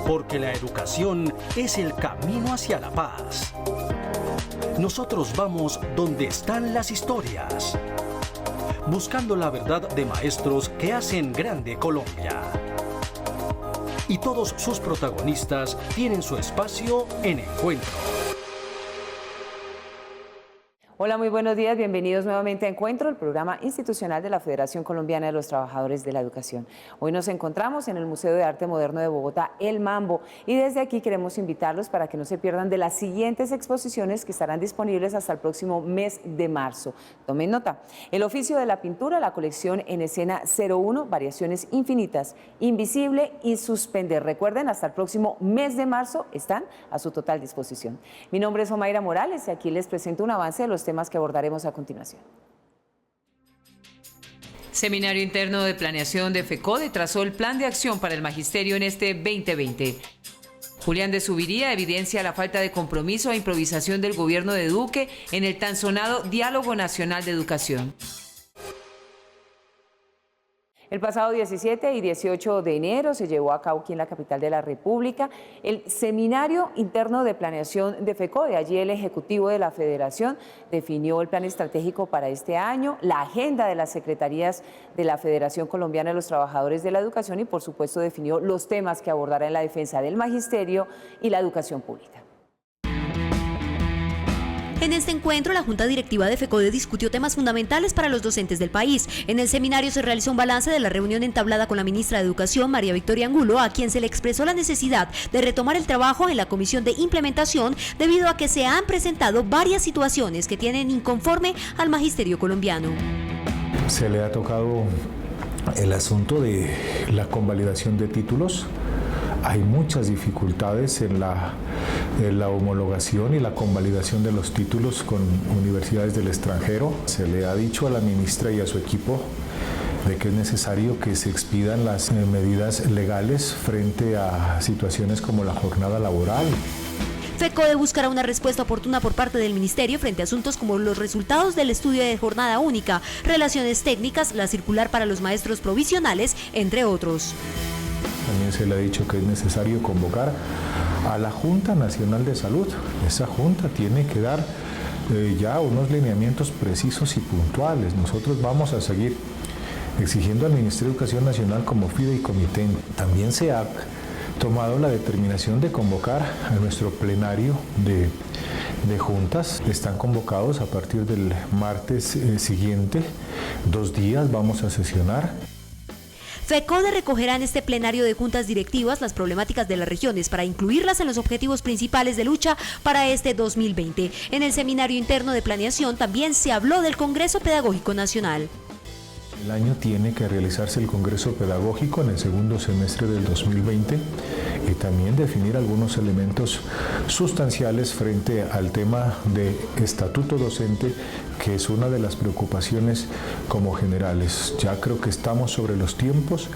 porque la educación es el camino hacia la paz. Nosotros vamos donde están las historias, buscando la verdad de maestros que hacen grande Colombia. Y todos sus protagonistas tienen su espacio en Encuentro. Hola, muy buenos días, bienvenidos nuevamente a Encuentro, el programa institucional de la Federación Colombiana de los Trabajadores de la Educación. Hoy nos encontramos en el Museo de Arte Moderno de Bogotá, El Mambo, y desde aquí queremos invitarlos para que no se pierdan de las siguientes exposiciones que estarán disponibles hasta el próximo mes de marzo. Tomen nota: El oficio de la pintura, la colección en escena 01, Variaciones Infinitas, Invisible y Suspender. Recuerden, hasta el próximo mes de marzo están a su total disposición. Mi nombre es Omaira Morales y aquí les presento un avance de los temas que abordaremos a continuación. Seminario Interno de Planeación de FECODE trazó el plan de acción para el magisterio en este 2020. Julián de Zuviría evidencia la falta de compromiso e improvisación del gobierno de Duque en el tan sonado Diálogo Nacional de Educación. El pasado 17 y 18 de enero se llevó a cabo aquí en la capital de la República el Seminario Interno de Planeación de FECODE. Allí el Ejecutivo de la Federación definió el plan estratégico para este año, la agenda de las secretarías de la Federación Colombiana de los Trabajadores de la Educación y, por supuesto, definió los temas que abordará en la defensa del magisterio y la educación pública. En este encuentro, la Junta Directiva de FECODE discutió temas fundamentales para los docentes del país. En el seminario se realizó un balance de la reunión entablada con la ministra de Educación, María Victoria Angulo, a quien se le expresó la necesidad de retomar el trabajo en la Comisión de Implementación debido a que se han presentado varias situaciones que tienen inconforme al magisterio colombiano. Se le ha tocado el asunto de la convalidación de títulos. Hay muchas dificultades en la homologación y la convalidación de los títulos con universidades del extranjero. Se le ha dicho a la ministra y a su equipo de que es necesario que se expidan las medidas legales frente a situaciones como la jornada laboral. FECODE buscará una respuesta oportuna por parte del Ministerio frente a asuntos como los resultados del estudio de jornada única, relaciones técnicas, la circular para los maestros provisionales, entre otros. También se le ha dicho que es necesario convocar a la Junta Nacional de Salud. Esa junta tiene que dar ya unos lineamientos precisos y puntuales. Nosotros vamos a seguir exigiendo al Ministerio de Educación Nacional como fideicomitente. También se ha tomado la determinación de convocar a nuestro plenario de juntas. Están convocados a partir del martes siguiente. 2 días vamos a sesionar. FECODE recogerá en este plenario de juntas directivas las problemáticas de las regiones para incluirlas en los objetivos principales de lucha para este 2020. En el Seminario Interno de Planeación también se habló del Congreso Pedagógico Nacional. El año tiene que realizarse el Congreso Pedagógico en el segundo semestre del 2020 y también definir algunos elementos sustanciales frente al tema de estatuto docente, que es una de las preocupaciones como generales. Ya creo que estamos sobre los tiempos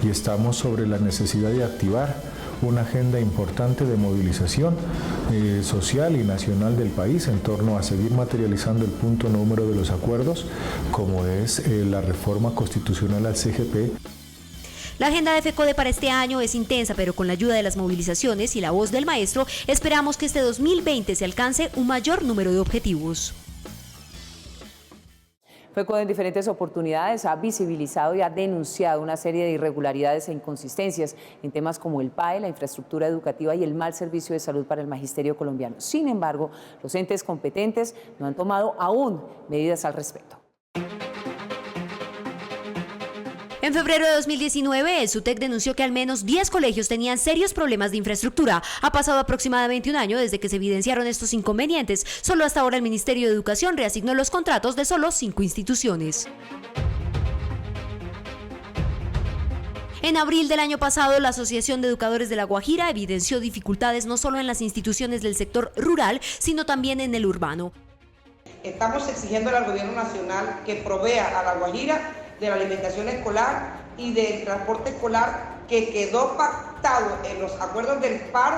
y estamos sobre la necesidad de activar una agenda importante de movilización social y nacional del país en torno a seguir materializando el punto número de los acuerdos, como es la reforma constitucional al CGP. La agenda de FECODE para este año es intensa, pero con la ayuda de las movilizaciones y la voz del maestro, esperamos que este 2020 se alcance un mayor número de objetivos. FECODE en diferentes oportunidades ha visibilizado y ha denunciado una serie de irregularidades e inconsistencias en temas como el PAE, la infraestructura educativa y el mal servicio de salud para el magisterio colombiano. Sin embargo, los entes competentes no han tomado aún medidas al respecto. En febrero de 2019, el SUTEC denunció que al menos 10 colegios tenían serios problemas de infraestructura. Ha pasado aproximadamente un año desde que se evidenciaron estos inconvenientes. Solo hasta ahora el Ministerio de Educación reasignó los contratos de solo 5 instituciones. En abril del año pasado, la Asociación de Educadores de La Guajira evidenció dificultades no solo en las instituciones del sector rural, sino también en el urbano. Estamos exigiendo al Gobierno Nacional que provea a La Guajira de la alimentación escolar y del transporte escolar que quedó pactado en los acuerdos del paro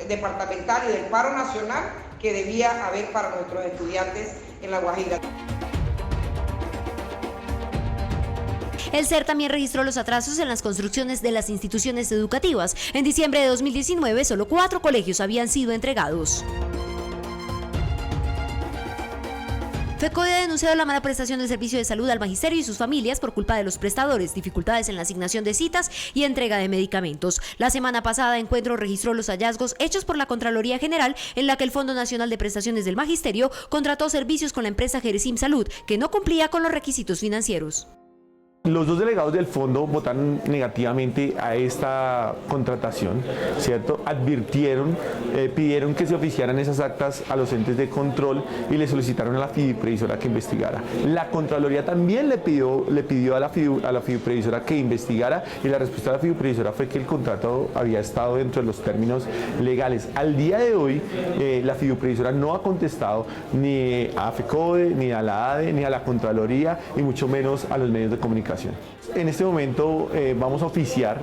departamental y del paro nacional que debía haber para nuestros estudiantes en La Guajira. El SER también registró los atrasos en las construcciones de las instituciones educativas. En diciembre de 2019, solo 4 colegios habían sido entregados. FECODE ha denunciado la mala prestación del servicio de salud al magisterio y sus familias por culpa de los prestadores, dificultades en la asignación de citas y entrega de medicamentos. La semana pasada, Encuentro registró los hallazgos hechos por la Contraloría General, en la que el Fondo Nacional de Prestaciones del Magisterio contrató servicios con la empresa Geresim Salud, que no cumplía con los requisitos financieros. Los 2 delegados del fondo votaron negativamente a esta contratación, ¿cierto? Advirtieron, pidieron que se oficiaran esas actas a los entes de control y le solicitaron a la fiduprevisora que investigara. La Contraloría también le pidió a la fiduprevisora que investigara, y la respuesta de la fiduprevisora fue que el contrato había estado dentro de los términos legales. Al día de hoy, la fiduprevisora no ha contestado ni a FECODE, ni a la ADE, ni a la Contraloría, y mucho menos a los medios de comunicación. En este momento vamos a oficiar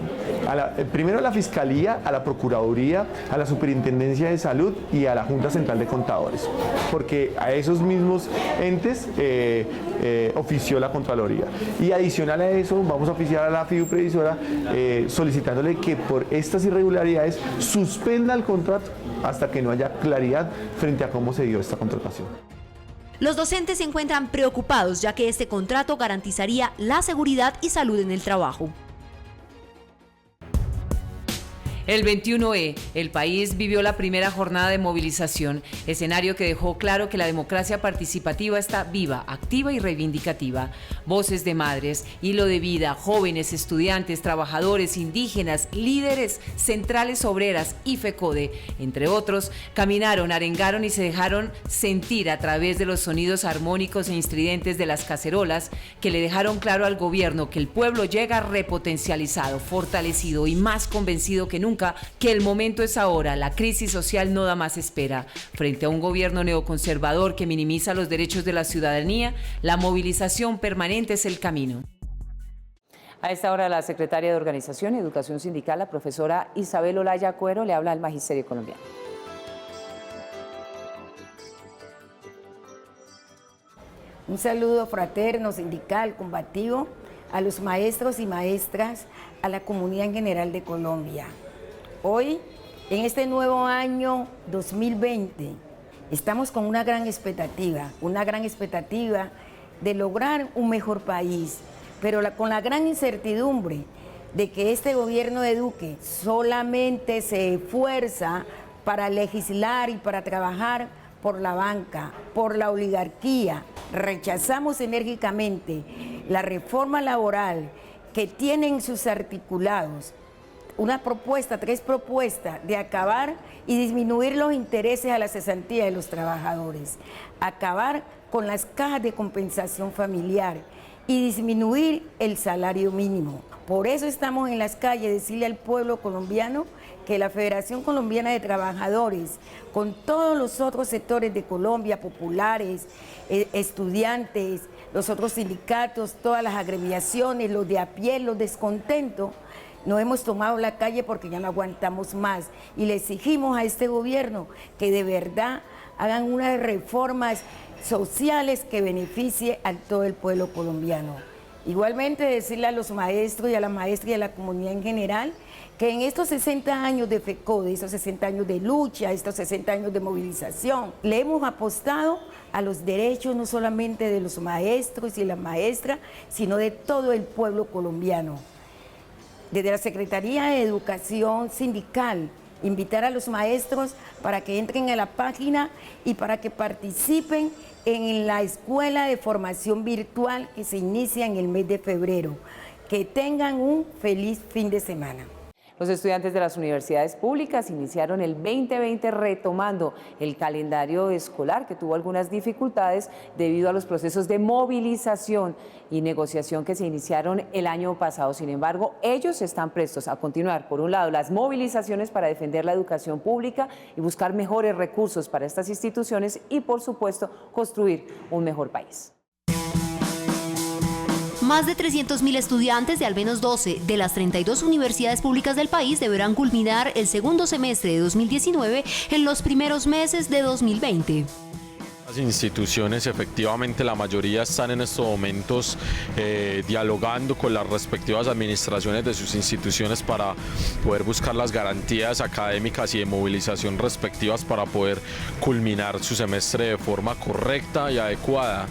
primero a la Fiscalía, a la Procuraduría, a la Superintendencia de Salud y a la Junta Central de Contadores, porque a esos mismos entes ofició la Contraloría. Y adicional a eso, vamos a oficiar a la fiduprevisora solicitándole que por estas irregularidades suspenda el contrato hasta que no haya claridad frente a cómo se dio esta contratación. Los docentes se encuentran preocupados, ya que este contrato garantizaría la seguridad y salud en el trabajo. El 21E, el país vivió la primera jornada de movilización, escenario que dejó claro que la democracia participativa está viva, activa y reivindicativa. Voces de madres, hilo de vida, jóvenes, estudiantes, trabajadores, indígenas, líderes, centrales obreras y FECODE, entre otros, caminaron, arengaron y se dejaron sentir a través de los sonidos armónicos e estridentes de las cacerolas, que le dejaron claro al gobierno que el pueblo llega repotencializado, fortalecido y más convencido que nunca que el momento es ahora. La crisis social no da más espera. Frente a un gobierno neoconservador que minimiza los derechos de la ciudadanía, la movilización permanente es el camino. A esta hora, la secretaria de Organización y Educación Sindical, la profesora Isabel Olaya Cuero, le habla al Magisterio Colombiano. Un saludo fraterno, sindical, combativo a los maestros y maestras, a la comunidad en general de Colombia. Hoy, en este nuevo año 2020, estamos con una gran expectativa de lograr un mejor país, pero con la gran incertidumbre de que este gobierno de Duque solamente se esfuerza para legislar y para trabajar por la banca, por la oligarquía. Rechazamos enérgicamente la reforma laboral que tienen sus articulados tres propuestas de acabar y disminuir los intereses a la cesantía de los trabajadores, acabar con las cajas de compensación familiar y disminuir el salario mínimo. Por eso estamos en las calles, decirle al pueblo colombiano que la Federación Colombiana de Trabajadores, con todos los otros sectores de Colombia, populares, estudiantes, los otros sindicatos, todas las agremiaciones, los de a pie, los descontentos, nos hemos tomado la calle porque ya no aguantamos más y le exigimos a este gobierno que de verdad hagan unas reformas sociales que beneficie a todo el pueblo colombiano. Igualmente decirle a los maestros y a las maestras y a la comunidad en general que en estos 60 años de FECODE, estos 60 años de lucha, estos 60 años de movilización, le hemos apostado a los derechos no solamente de los maestros y las maestras, sino de todo el pueblo colombiano. Desde la Secretaría de Educación Sindical, invitar a los maestros para que entren a la página y para que participen en la escuela de formación virtual que se inicia en el mes de febrero. Que tengan un feliz fin de semana. Los estudiantes de las universidades públicas iniciaron el 2020 retomando el calendario escolar que tuvo algunas dificultades debido a los procesos de movilización y negociación que se iniciaron el año pasado. Sin embargo, ellos están prestos a continuar, por un lado, las movilizaciones para defender la educación pública y buscar mejores recursos para estas instituciones y, por supuesto, construir un mejor país. Más de 300.000 estudiantes de al menos 12 de las 32 universidades públicas del país deberán culminar el segundo semestre de 2019 en los primeros meses de 2020. Las instituciones, efectivamente, la mayoría están en estos momentos dialogando con las respectivas administraciones de sus instituciones para poder buscar las garantías académicas y de movilización respectivas para poder culminar su semestre de forma correcta y adecuada.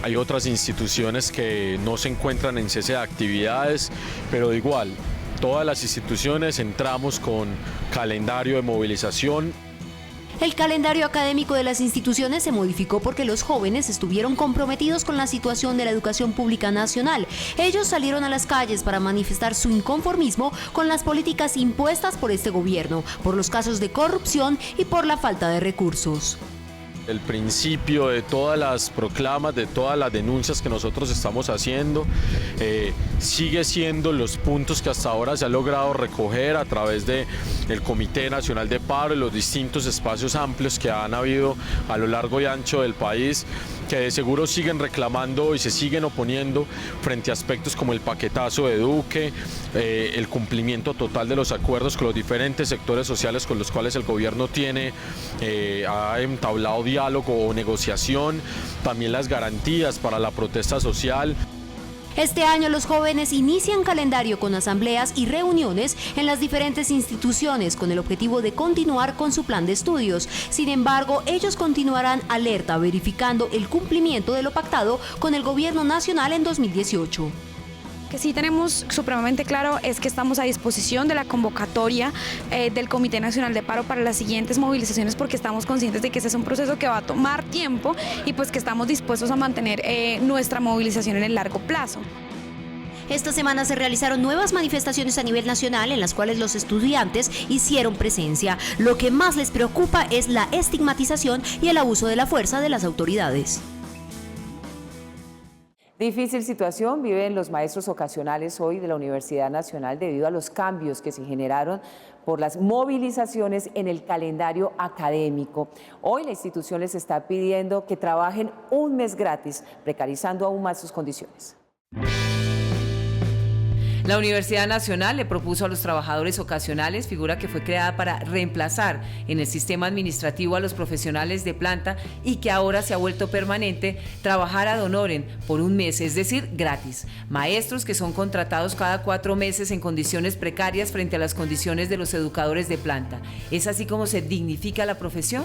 Hay otras instituciones que no se encuentran en cese de actividades, pero igual, todas las instituciones entramos con calendario de movilización. El calendario académico de las instituciones se modificó porque los jóvenes estuvieron comprometidos con la situación de la educación pública nacional. Ellos salieron a las calles para manifestar su inconformismo con las políticas impuestas por este gobierno, por los casos de corrupción y por la falta de recursos. El principio de todas las proclamas, de todas las denuncias que nosotros estamos haciendo, sigue siendo los puntos que hasta ahora se ha logrado recoger a través del Comité Nacional de Paro y los distintos espacios amplios que han habido a lo largo y ancho del país, que de seguro siguen reclamando y se siguen oponiendo frente a aspectos como el paquetazo de Duque, el cumplimiento total de los acuerdos con los diferentes sectores sociales con los cuales el gobierno ha entablado diálogo o negociación, también las garantías para la protesta social. Este año los jóvenes inician calendario con asambleas y reuniones en las diferentes instituciones con el objetivo de continuar con su plan de estudios. Sin embargo, ellos continuarán alerta verificando el cumplimiento de lo pactado con el gobierno nacional en 2018. Que sí tenemos supremamente claro es que estamos a disposición de la convocatoria del Comité Nacional de Paro para las siguientes movilizaciones, porque estamos conscientes de que ese es un proceso que va a tomar tiempo y pues que estamos dispuestos a mantener nuestra movilización en el largo plazo. Esta semana se realizaron nuevas manifestaciones a nivel nacional en las cuales los estudiantes hicieron presencia. Lo que más les preocupa es la estigmatización y el abuso de la fuerza de las autoridades. Difícil situación viven los maestros ocasionales hoy de la Universidad Nacional debido a los cambios que se generaron por las movilizaciones en el calendario académico. Hoy la institución les está pidiendo que trabajen un mes gratis, precarizando aún más sus condiciones. La Universidad Nacional le propuso a los trabajadores ocasionales, figura que fue creada para reemplazar en el sistema administrativo a los profesionales de planta y que ahora se ha vuelto permanente, trabajar ad honorem por un mes, es decir, gratis. Maestros que son contratados cada 4 meses en condiciones precarias frente a las condiciones de los educadores de planta. ¿Es así como se dignifica la profesión?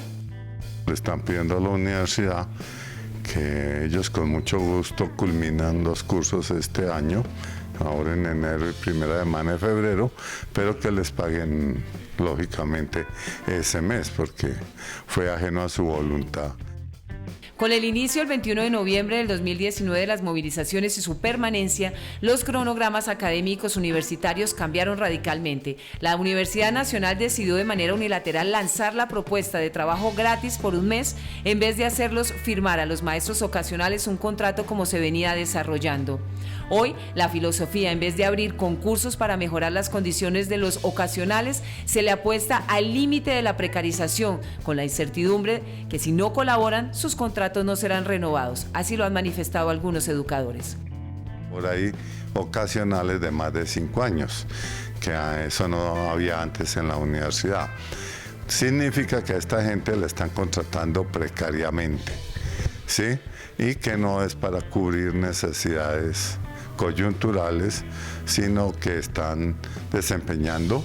Le están pidiendo a la universidad que ellos con mucho gusto culminan 2 cursos este año, ahora en enero y primera semana de febrero, pero que les paguen lógicamente ese mes porque fue ajeno a su voluntad. Con el inicio el 21 de noviembre del 2019 de las movilizaciones y su permanencia, los cronogramas académicos universitarios cambiaron radicalmente. La Universidad Nacional decidió de manera unilateral lanzar la propuesta de trabajo gratis por un mes en vez de hacerlos firmar a los maestros ocasionales un contrato como se venía desarrollando. Hoy, la filosofía, en vez de abrir concursos para mejorar las condiciones de los ocasionales, se le apuesta al límite de la precarización, con la incertidumbre que si no colaboran, sus contratos no serán renovados. Así lo han manifestado algunos educadores. Por ahí, ocasionales de más de 5 años, que eso no había antes en la universidad. Significa que a esta gente le están contratando precariamente, ¿sí? Y que no es para cubrir necesidades coyunturales, sino que están desempeñando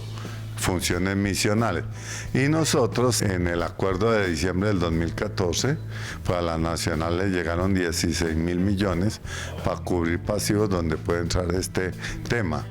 funciones misionales. Y nosotros en el acuerdo de diciembre del 2014, pues a la Nacional le llegaron 16.000 millones para cubrir pasivos donde puede entrar este tema.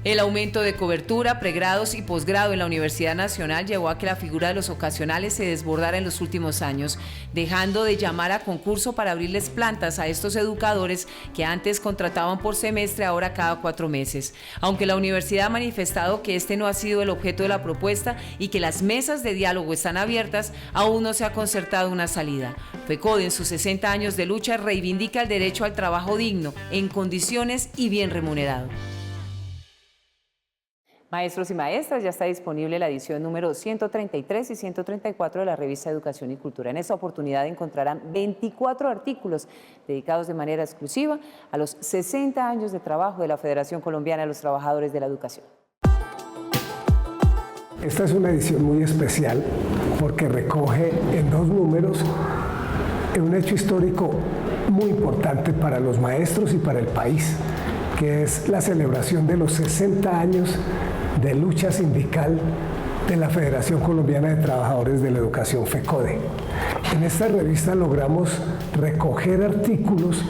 El aumento de cobertura, pregrados y posgrado en la Universidad Nacional llevó a que la figura de los ocasionales se desbordara en los últimos años, dejando de llamar a concurso para abrirles plantas a estos educadores que antes contrataban por semestre, ahora cada 4 meses. Aunque la universidad ha manifestado que este no ha sido el objeto de la propuesta y que las mesas de diálogo están abiertas, aún no se ha concertado una salida. FECODE, en sus 60 años de lucha, reivindica el derecho al trabajo digno, en condiciones y bien remunerado. Maestros y maestras, ya está disponible la edición número 133 y 134 de la revista Educación y Cultura. En esta oportunidad encontrarán 24 artículos dedicados de manera exclusiva a los 60 años de trabajo de la Federación Colombiana de los Trabajadores de la Educación. Esta es una edición muy especial porque recoge en 2 números en un hecho histórico muy importante para los maestros y para el país, que es la celebración de los 60 años de lucha sindical de la Federación Colombiana de Trabajadores de la Educación, FECODE. En esta revista logramos recoger artículos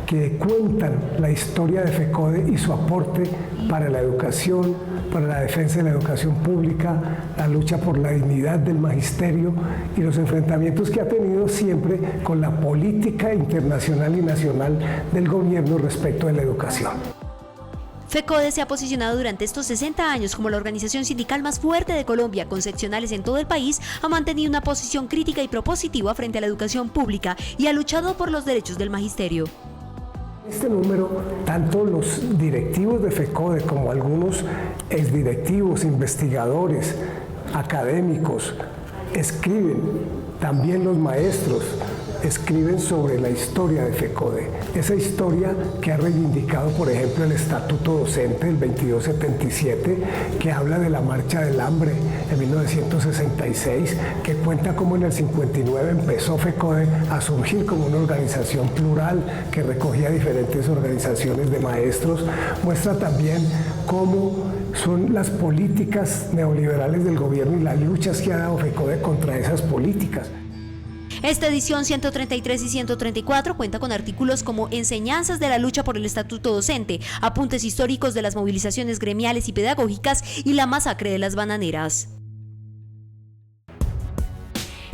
que cuentan la historia de FECODE y su aporte para la educación, para la defensa de la educación pública, la lucha por la dignidad del magisterio y los enfrentamientos que ha tenido siempre con la política internacional y nacional del gobierno respecto de la educación. FECODE se ha posicionado durante estos 60 años como la organización sindical más fuerte de Colombia, con seccionales en todo el país, ha mantenido una posición crítica y propositiva frente a la educación pública y ha luchado por los derechos del magisterio. Este número, tanto los directivos de FECODE como algunos exdirectivos, investigadores, académicos, escriben, también los maestros escriben sobre la historia de FECODE. Esa historia que ha reivindicado, por ejemplo, el Estatuto Docente del 2277, que habla de la Marcha del Hambre en 1966, que cuenta cómo en el 59 empezó FECODE a surgir como una organización plural que recogía diferentes organizaciones de maestros. Muestra también cómo son las políticas neoliberales del gobierno y las luchas que ha dado FECODE contra esas políticas. Esta edición 133 y 134 cuenta con artículos como Enseñanzas de la lucha por el Estatuto Docente, apuntes históricos de las movilizaciones gremiales y pedagógicas y la masacre de las bananeras.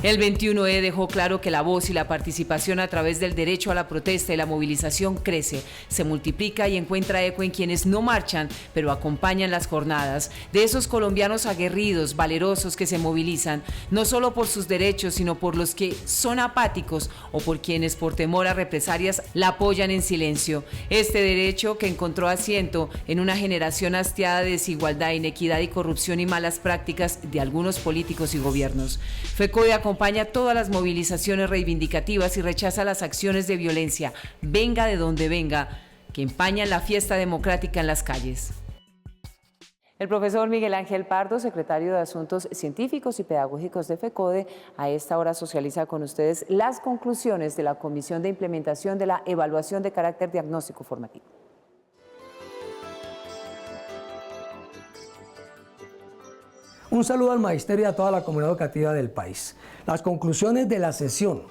El 21E dejó claro que la voz y la participación a través del derecho a la protesta y la movilización crece, se multiplica y encuentra eco en quienes no marchan, pero acompañan las jornadas, de esos colombianos aguerridos, valerosos que se movilizan, no solo por sus derechos, sino por los que son apáticos o por quienes por temor a represalias la apoyan en silencio. Este derecho que encontró asiento en una generación hastiada de desigualdad, inequidad y corrupción y malas prácticas de algunos políticos y gobiernos. FECODE acompaña todas las movilizaciones reivindicativas y rechaza las acciones de violencia, venga de donde venga, que empañan la fiesta democrática en las calles. El profesor Miguel Ángel Pardo, secretario de Asuntos Científicos y Pedagógicos de FECODE, a esta hora socializa con ustedes las conclusiones de la Comisión de Implementación de la Evaluación de Carácter Diagnóstico Formativo. Un saludo al magisterio y a toda la comunidad educativa del país. Las conclusiones de la sesión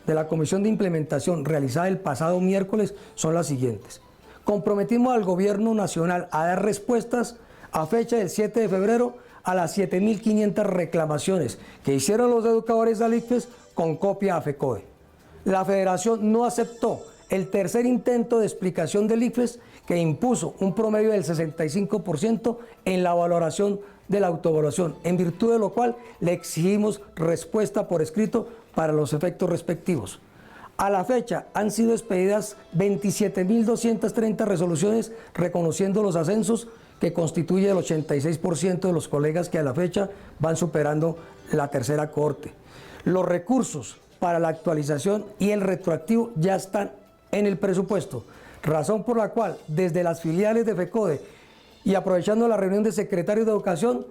de la Comisión de Implementación realizada el pasado miércoles son las siguientes. Comprometimos al Gobierno Nacional a dar respuestas a fecha del 7 de febrero a las 7.500 reclamaciones que hicieron los educadores al ICFES con copia a FECODE. La Federación no aceptó el tercer intento de explicación del ICFES, que impuso un promedio del 65% en la valoración de la autoevaluación, en virtud de lo cual le exigimos respuesta por escrito para los efectos respectivos. A la fecha han sido expedidas 27.230 resoluciones reconociendo los ascensos, que constituye el 86% de los colegas que a la fecha van superando la tercera cohorte. Los recursos para la actualización y el retroactivo ya están en el presupuesto, razón por la cual desde las filiales de FECODE y aprovechando la reunión de secretarios de educación,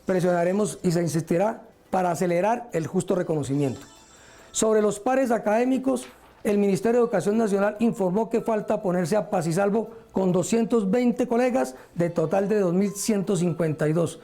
presionaremos y se insistirá para acelerar el justo reconocimiento. Sobre los pares académicos, el Ministerio de Educación Nacional informó que falta ponerse a paz y salvo con 220 colegas de total de 2.152.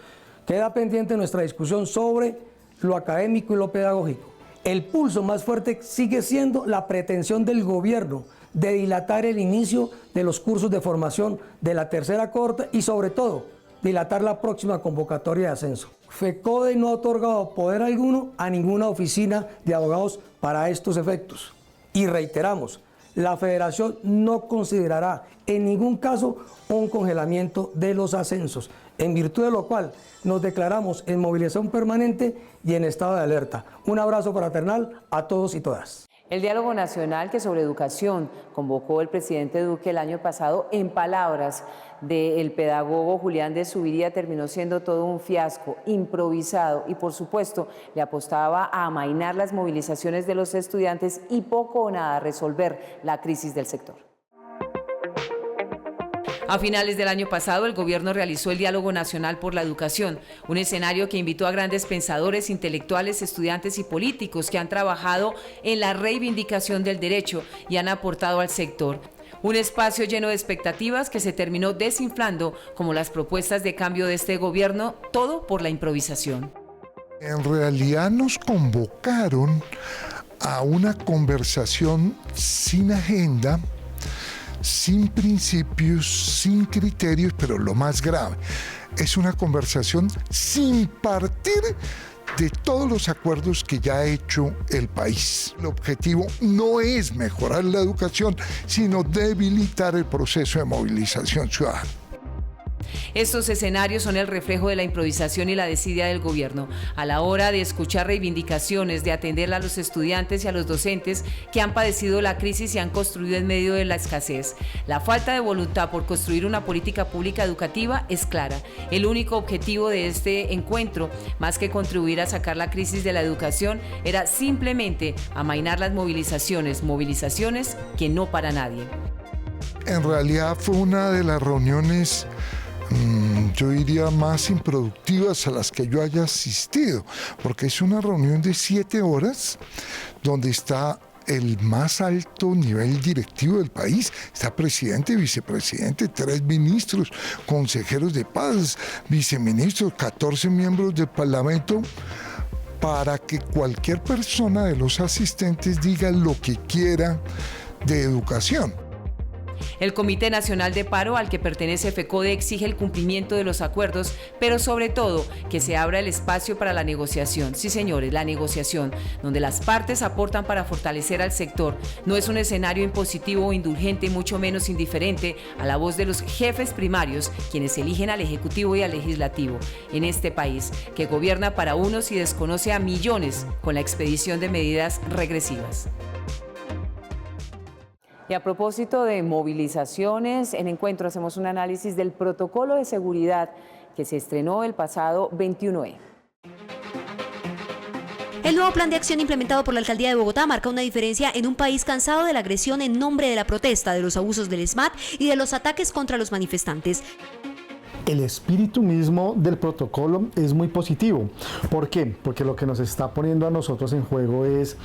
Queda pendiente nuestra discusión sobre lo académico y lo pedagógico. El pulso más fuerte sigue siendo la pretensión del gobierno de dilatar el inicio de los cursos de formación de la tercera cohorte y sobre todo dilatar la próxima convocatoria de ascenso. FECODE no ha otorgado poder alguno a ninguna oficina de abogados para estos efectos. Y reiteramos, la Federación no considerará en ningún caso un congelamiento de los ascensos, en virtud de lo cual nos declaramos en movilización permanente y en estado de alerta. Un abrazo fraternal a todos y todas. El diálogo nacional que sobre educación convocó el presidente Duque el año pasado, en palabras del pedagogo Julián de Zuviría, terminó siendo todo un fiasco, improvisado y por supuesto le apostaba a amainar las movilizaciones de los estudiantes y poco o nada a resolver la crisis del sector. A finales del año pasado, el gobierno realizó el Diálogo Nacional por la Educación, un escenario que invitó a grandes pensadores, intelectuales, estudiantes y políticos que han trabajado en la reivindicación del derecho y han aportado al sector. Un espacio lleno de expectativas que se terminó desinflando, como las propuestas de cambio de este gobierno, todo por la improvisación. En realidad nos convocaron a una conversación sin agenda, sin principios, sin criterios, pero lo más grave, es una conversación sin partir de todos los acuerdos que ya ha hecho el país. El objetivo no es mejorar la educación, sino debilitar el proceso de movilización ciudadana. Estos escenarios son el reflejo de la improvisación y la desidia del gobierno a la hora de escuchar reivindicaciones, de atender a los estudiantes y a los docentes que han padecido la crisis y han construido en medio de la escasez. La falta de voluntad por construir una política pública educativa es clara. El único objetivo de este encuentro, más que contribuir a sacar la crisis de la educación, era simplemente amainar las movilizaciones que no para nadie. En realidad fue una de las reuniones, yo diría, más improductivas a las que yo haya asistido, porque es una reunión de 7 horas donde está el más alto nivel directivo del país, está presidente, vicepresidente, 3 ministros, consejeros de paz, viceministros, 14 miembros del Parlamento, para que cualquier persona de los asistentes diga lo que quiera de educación. El Comité Nacional de Paro, al que pertenece FECODE, exige el cumplimiento de los acuerdos, pero sobre todo que se abra el espacio para la negociación. Sí, señores, la negociación, donde las partes aportan para fortalecer al sector. No es un escenario impositivo o indulgente, mucho menos indiferente a la voz de los jefes primarios, quienes eligen al Ejecutivo y al Legislativo en este país, que gobierna para unos y desconoce a millones con la expedición de medidas regresivas. Y a propósito de movilizaciones, en Encuentro hacemos un análisis del protocolo de seguridad que se estrenó el pasado 21E. El nuevo plan de acción implementado por la Alcaldía de Bogotá marca una diferencia en un país cansado de la agresión en nombre de la protesta, de los abusos del SMAT y de los ataques contra los manifestantes. El espíritu mismo del protocolo es muy positivo. ¿Por qué? Porque lo que nos está poniendo a nosotros en juego es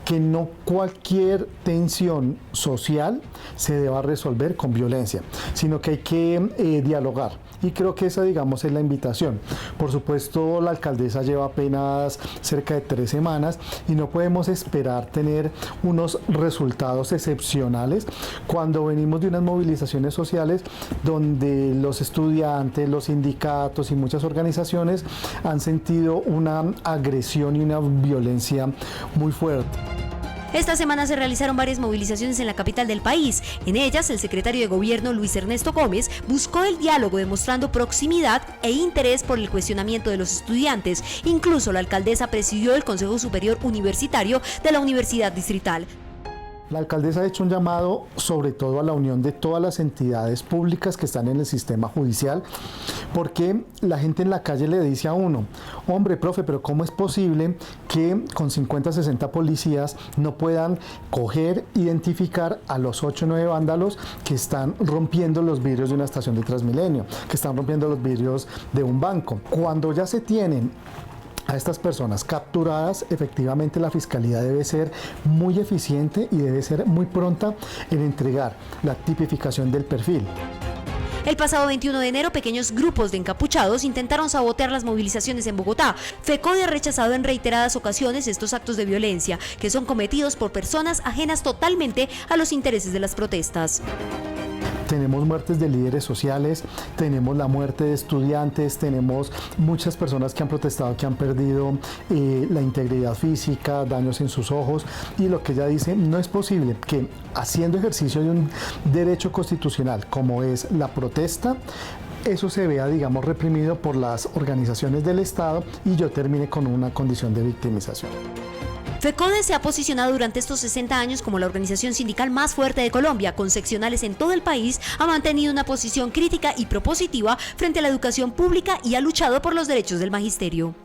que no cualquier tensión social se deba resolver con violencia, sino que hay que dialogar. Y creo que esa, digamos, es la invitación. Por supuesto, la alcaldesa lleva apenas cerca de 3 semanas y no podemos esperar tener unos resultados excepcionales cuando venimos de unas movilizaciones sociales donde los estudiantes, los sindicatos y muchas organizaciones han sentido una agresión y una violencia muy fuerte. Esta semana se realizaron varias movilizaciones en la capital del país. En ellas, el secretario de Gobierno, Luis Ernesto Gómez, buscó el diálogo demostrando proximidad e interés por el cuestionamiento de los estudiantes. Incluso la alcaldesa presidió el Consejo Superior Universitario de la Universidad Distrital. La alcaldesa ha hecho un llamado sobre todo a la unión de todas las entidades públicas que están en el sistema judicial, porque la gente en la calle le dice a uno: hombre, profe, pero ¿cómo es posible que con 50, 60 policías no puedan coger, identificar a los 8 o 9 vándalos que están rompiendo los vidrios de una estación de Transmilenio, que están rompiendo los vidrios de un banco? Cuando ya se tienen a estas personas capturadas, efectivamente la Fiscalía debe ser muy eficiente y debe ser muy pronta en entregar la tipificación del perfil. El pasado 21 de enero, pequeños grupos de encapuchados intentaron sabotear las movilizaciones en Bogotá. FECODE ha rechazado en reiteradas ocasiones estos actos de violencia que son cometidos por personas ajenas totalmente a los intereses de las protestas. Tenemos muertes de líderes sociales, tenemos la muerte de estudiantes, tenemos muchas personas que han protestado, que han perdido la integridad física, daños en sus ojos, y lo que ella dice: no es posible que haciendo ejercicio de un derecho constitucional como es la protesta, eso se vea, digamos, reprimido por las organizaciones del Estado y yo termine con una condición de victimización. FECODE se ha posicionado durante estos 60 años como la organización sindical más fuerte de Colombia, con seccionales en todo el país. Ha mantenido una posición crítica y propositiva frente a la educación pública y ha luchado por los derechos del magisterio.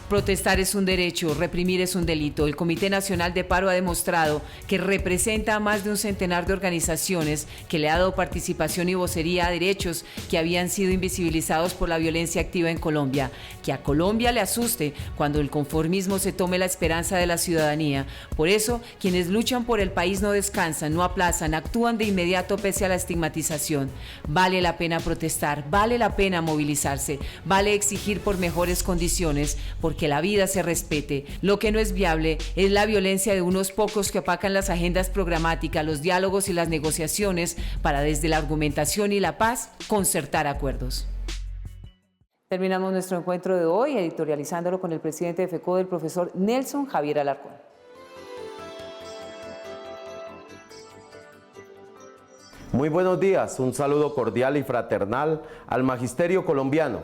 Protestar es un derecho, reprimir es un delito. El Comité Nacional de Paro ha demostrado que representa a más de un centenar de organizaciones, que le ha dado participación y vocería a derechos que habían sido invisibilizados por la violencia activa en Colombia. Que a Colombia le asuste cuando el conformismo se tome la esperanza de la ciudadanía. Por eso, quienes luchan por el país no descansan, no aplazan, actúan de inmediato pese a la estigmatización. Vale la pena protestar, vale la pena movilizarse, vale exigir por mejores condiciones, porque la vida se respete. Lo que no es viable es la violencia de unos pocos que opacan las agendas programáticas, los diálogos y las negociaciones para, desde la argumentación y la paz, concertar acuerdos. Terminamos nuestro encuentro de hoy editorializándolo con el presidente de FECODE, el profesor Nelson Javier Alarcón. Muy buenos días, un saludo cordial y fraternal al magisterio colombiano.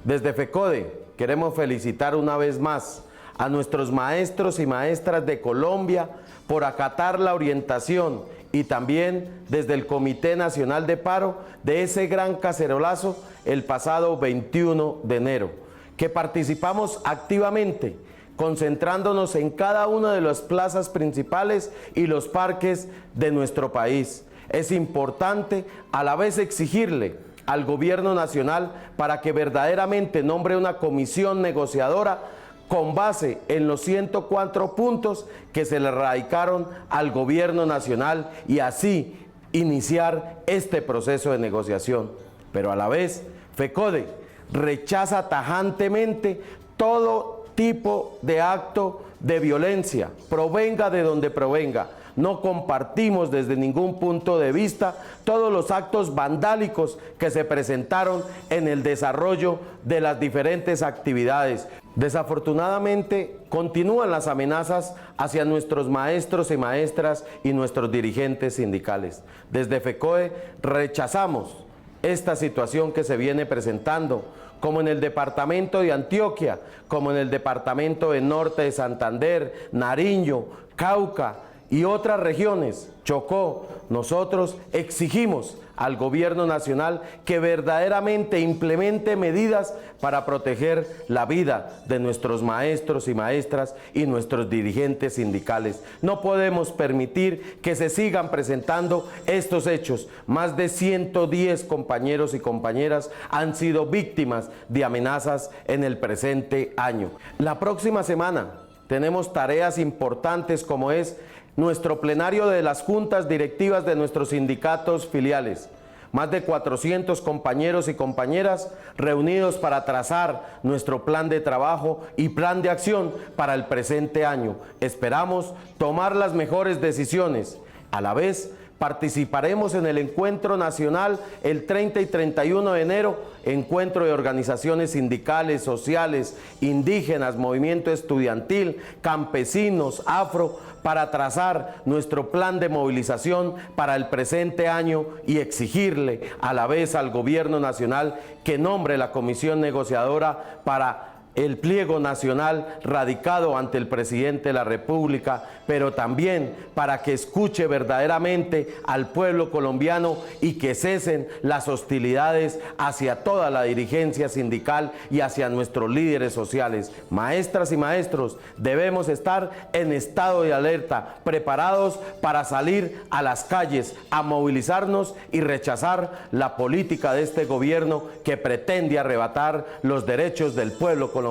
Desde FECODE queremos felicitar una vez más a nuestros maestros y maestras de Colombia por acatar la orientación y también desde el Comité Nacional de Paro de ese gran cacerolazo el pasado 21 de enero, que participamos activamente, concentrándonos en cada una de las plazas principales y los parques de nuestro país. Es importante a la vez exigirle al gobierno nacional para que verdaderamente nombre una comisión negociadora con base en los 104 puntos que se le radicaron al gobierno nacional y así iniciar este proceso de negociación. Pero a la vez, FECODE rechaza tajantemente todo tipo de acto de violencia, provenga de donde provenga. No compartimos desde ningún punto de vista todos los actos vandálicos que se presentaron en el desarrollo de las diferentes actividades. Desafortunadamente, continúan las amenazas hacia nuestros maestros y maestras y nuestros dirigentes sindicales. Desde FECODE rechazamos esta situación que se viene presentando, como en el departamento de Antioquia, como en el departamento de Norte de Santander, Nariño, Cauca, y otras regiones, Chocó. Nosotros exigimos al gobierno nacional que verdaderamente implemente medidas para proteger la vida de nuestros maestros y maestras y nuestros dirigentes sindicales. No podemos permitir que se sigan presentando estos hechos. Más de 110 compañeros y compañeras han sido víctimas de amenazas en el presente año. La próxima semana tenemos tareas importantes como es nuestro plenario de las juntas directivas de nuestros sindicatos filiales. Más de 400 compañeros y compañeras reunidos para trazar nuestro plan de trabajo y plan de acción para el presente año. Esperamos tomar las mejores decisiones. A la vez, participaremos en el encuentro nacional el 30 y 31 de enero, encuentro de organizaciones sindicales, sociales, indígenas, movimiento estudiantil, campesinos, afro, para trazar nuestro plan de movilización para el presente año y exigirle a la vez al gobierno nacional que nombre la comisión negociadora para el pliego nacional radicado ante el presidente de la República, pero también para que escuche verdaderamente al pueblo colombiano y que cesen las hostilidades hacia toda la dirigencia sindical y hacia nuestros líderes sociales. Maestras y maestros, debemos estar en estado de alerta, preparados para salir a las calles, a movilizarnos y rechazar la política de este gobierno que pretende arrebatar los derechos del pueblo colombiano.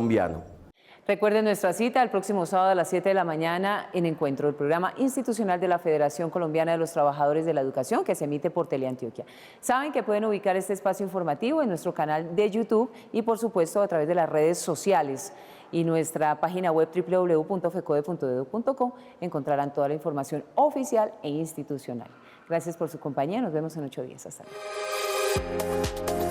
Recuerden nuestra cita el próximo sábado a las 7 de la mañana en Encuentro, el programa institucional de la Federación Colombiana de los Trabajadores de la Educación, que se emite por Teleantioquia. Saben que pueden ubicar este espacio informativo en nuestro canal de YouTube y por supuesto a través de las redes sociales y nuestra página web www.fecode.edu.co encontrarán toda la información oficial e institucional. Gracias por su compañía, nos vemos en 8 días. Hasta luego.